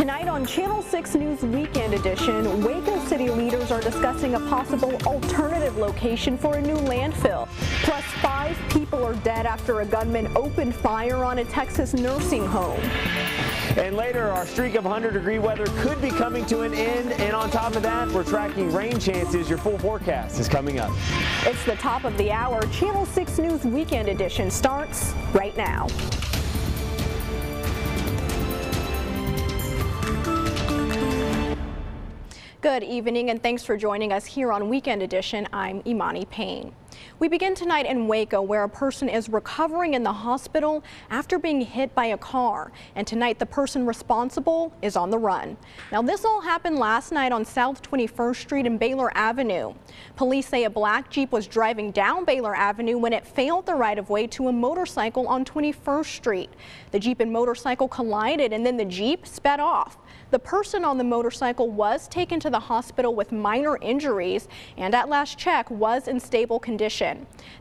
Tonight on Channel 6 News Weekend Edition, Waco City leaders are discussing a possible alternative location for a new landfill. Plus, 5 people are dead after a gunman opened fire on a Texas nursing home. And later, our streak of 100-degree weather could be coming to an end. And on top of that, we're tracking rain chances. Your full forecast is coming up. It's the top of the hour. Channel 6 News Weekend Edition starts right now. Good evening and thanks for joining us here on Weekend Edition. I'm Imani Payne. We begin tonight in Waco, where a person is recovering in the hospital after being hit by a car. And tonight the person responsible is on the run. Now this all happened last night on South 21st Street and Baylor Avenue. Police say a black Jeep was driving down Baylor Avenue when it failed the right-of-way to a motorcycle on 21st Street. The Jeep and motorcycle collided and then the Jeep sped off. The person on the motorcycle was taken to the hospital with minor injuries and at last check was in stable condition.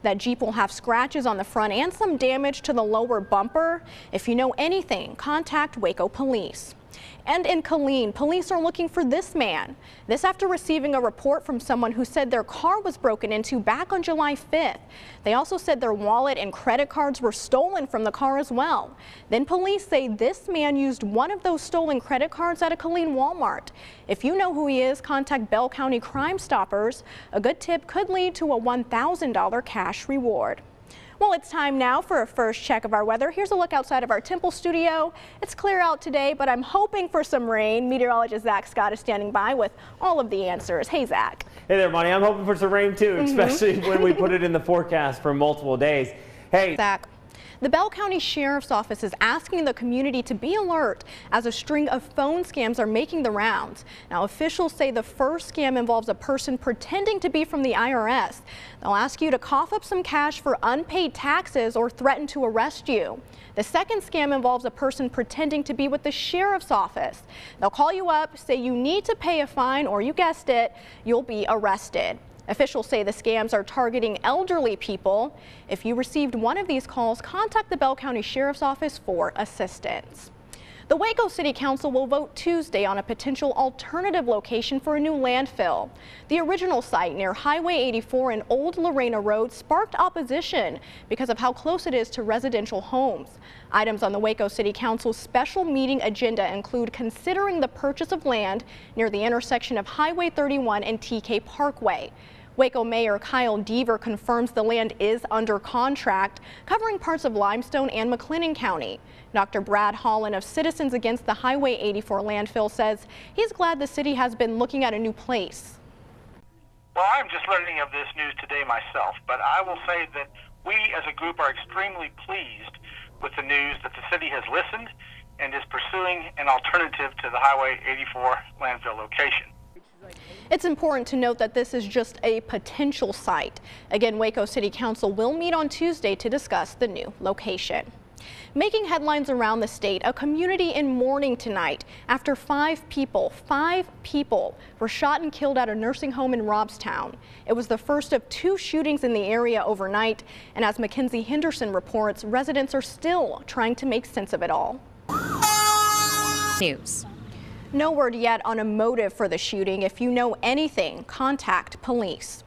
That Jeep will have scratches on the front and some damage to the lower bumper. If you know anything, contact Waco Police. And in Killeen, police are looking for this man. This after receiving a report from someone who said their car was broken into back on July 5th. They also said their wallet and credit cards were stolen from the car as well. Then police say this man used one of those stolen credit cards at a Killeen Walmart. If you know who he is, contact Bell County Crime Stoppers. A good tip could lead to a $1,000 cash reward. Well, it's time now for a first check of our weather. Here's a look outside of our Temple studio. It's clear out today, but I'm hoping for some rain. Meteorologist Zach Scott is standing by with all of the answers. Hey, Zach. Hey there, Bonnie. I'm hoping for some rain too, especially when we put it in the forecast for multiple days. Hey, Zach. The Bell County Sheriff's Office is asking the community to be alert as a string of phone scams are making the rounds. Now, officials say the first scam involves a person pretending to be from the IRS. They'll ask you to cough up some cash for unpaid taxes or threaten to arrest you. The second scam involves a person pretending to be with the sheriff's office. They'll call you up, say you need to pay a fine, or you guessed it, you'll be arrested. Officials say the scams are targeting elderly people. If you received one of these calls, contact the Bell County Sheriff's Office for assistance. The Waco City Council will vote Tuesday on a potential alternative location for a new landfill. The original site near Highway 84 and Old Lorena Road sparked opposition because of how close it is to residential homes. Items on the Waco City Council's special meeting agenda include considering the purchase of land near the intersection of Highway 31 and TK Parkway. Waco Mayor Kyle Deaver confirms the land is under contract, covering parts of Limestone and McLennan County. Dr. Brad Holland of Citizens Against the Highway 84 landfill says he's glad the city has been looking at a new place. Well, I'm just learning of this news today myself, but I will say that we as a group are extremely pleased with the news that the city has listened and is pursuing an alternative to the Highway 84 landfill location. It's important to note that this is just a potential site. Again, Waco City Council will meet on Tuesday to discuss the new location. Making headlines around the state, a community in mourning tonight after 5 people were shot and killed at a nursing home in Robstown. It was the first of 2 shootings in the area overnight, and as Mackenzie Henderson reports, residents are still trying to make sense of it all. News. No word yet on a motive for the shooting. If you know anything, contact police.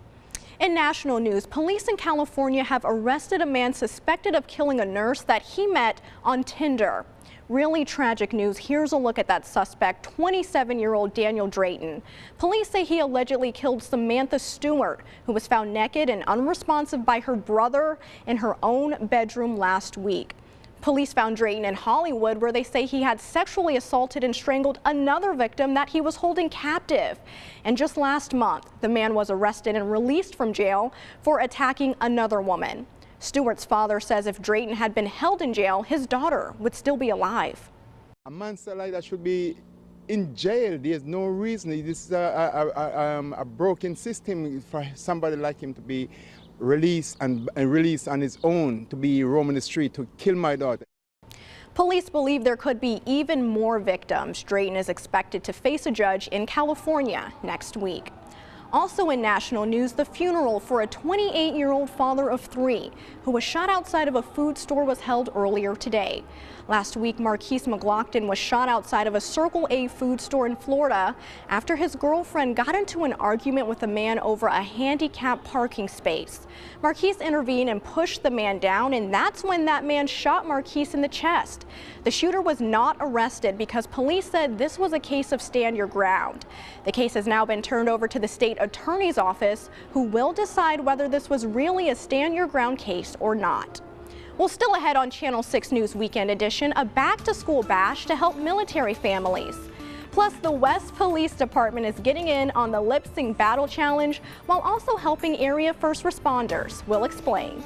In national news, police in California have arrested a man suspected of killing a nurse that he met on Tinder. Really tragic news. Here's a look at that suspect, 27-year-old Daniel Drayton. Police say he allegedly killed Samantha Stewart, who was found naked and unresponsive by her brother in her own bedroom last week. Police found Drayton in Hollywood, where they say he had sexually assaulted and strangled another victim that he was holding captive. And just last month, the man was arrested and released from jail for attacking another woman. Stewart's father says if Drayton had been held in jail, his daughter would still be alive. A monster like that should be in jail. There's no reason. This is a broken system for somebody like him to be released and released on his own, to be roaming the street, to kill my daughter. Police believe there could be even more victims. Drayton is expected to face a judge in California next week. Also in national news, the funeral for a 28-year-old father of 3 who was shot outside of a food store was held earlier today. Last week, Marquise McLaughlin was shot outside of a Circle A food store in Florida after his girlfriend got into an argument with a man over a handicapped parking space. Marquise intervened and pushed the man down, and that's when that man shot Marquise in the chest. The shooter was not arrested because police said this was a case of stand your ground. The case has now been turned over to the state attorney's office, who will decide whether this was really a stand your ground case or not. Well, still ahead on Channel 6 News Weekend Edition, a back-to-school bash to help military families. Plus, the West Police Department is getting in on the lip sync battle challenge while also helping area first responders. We'll explain.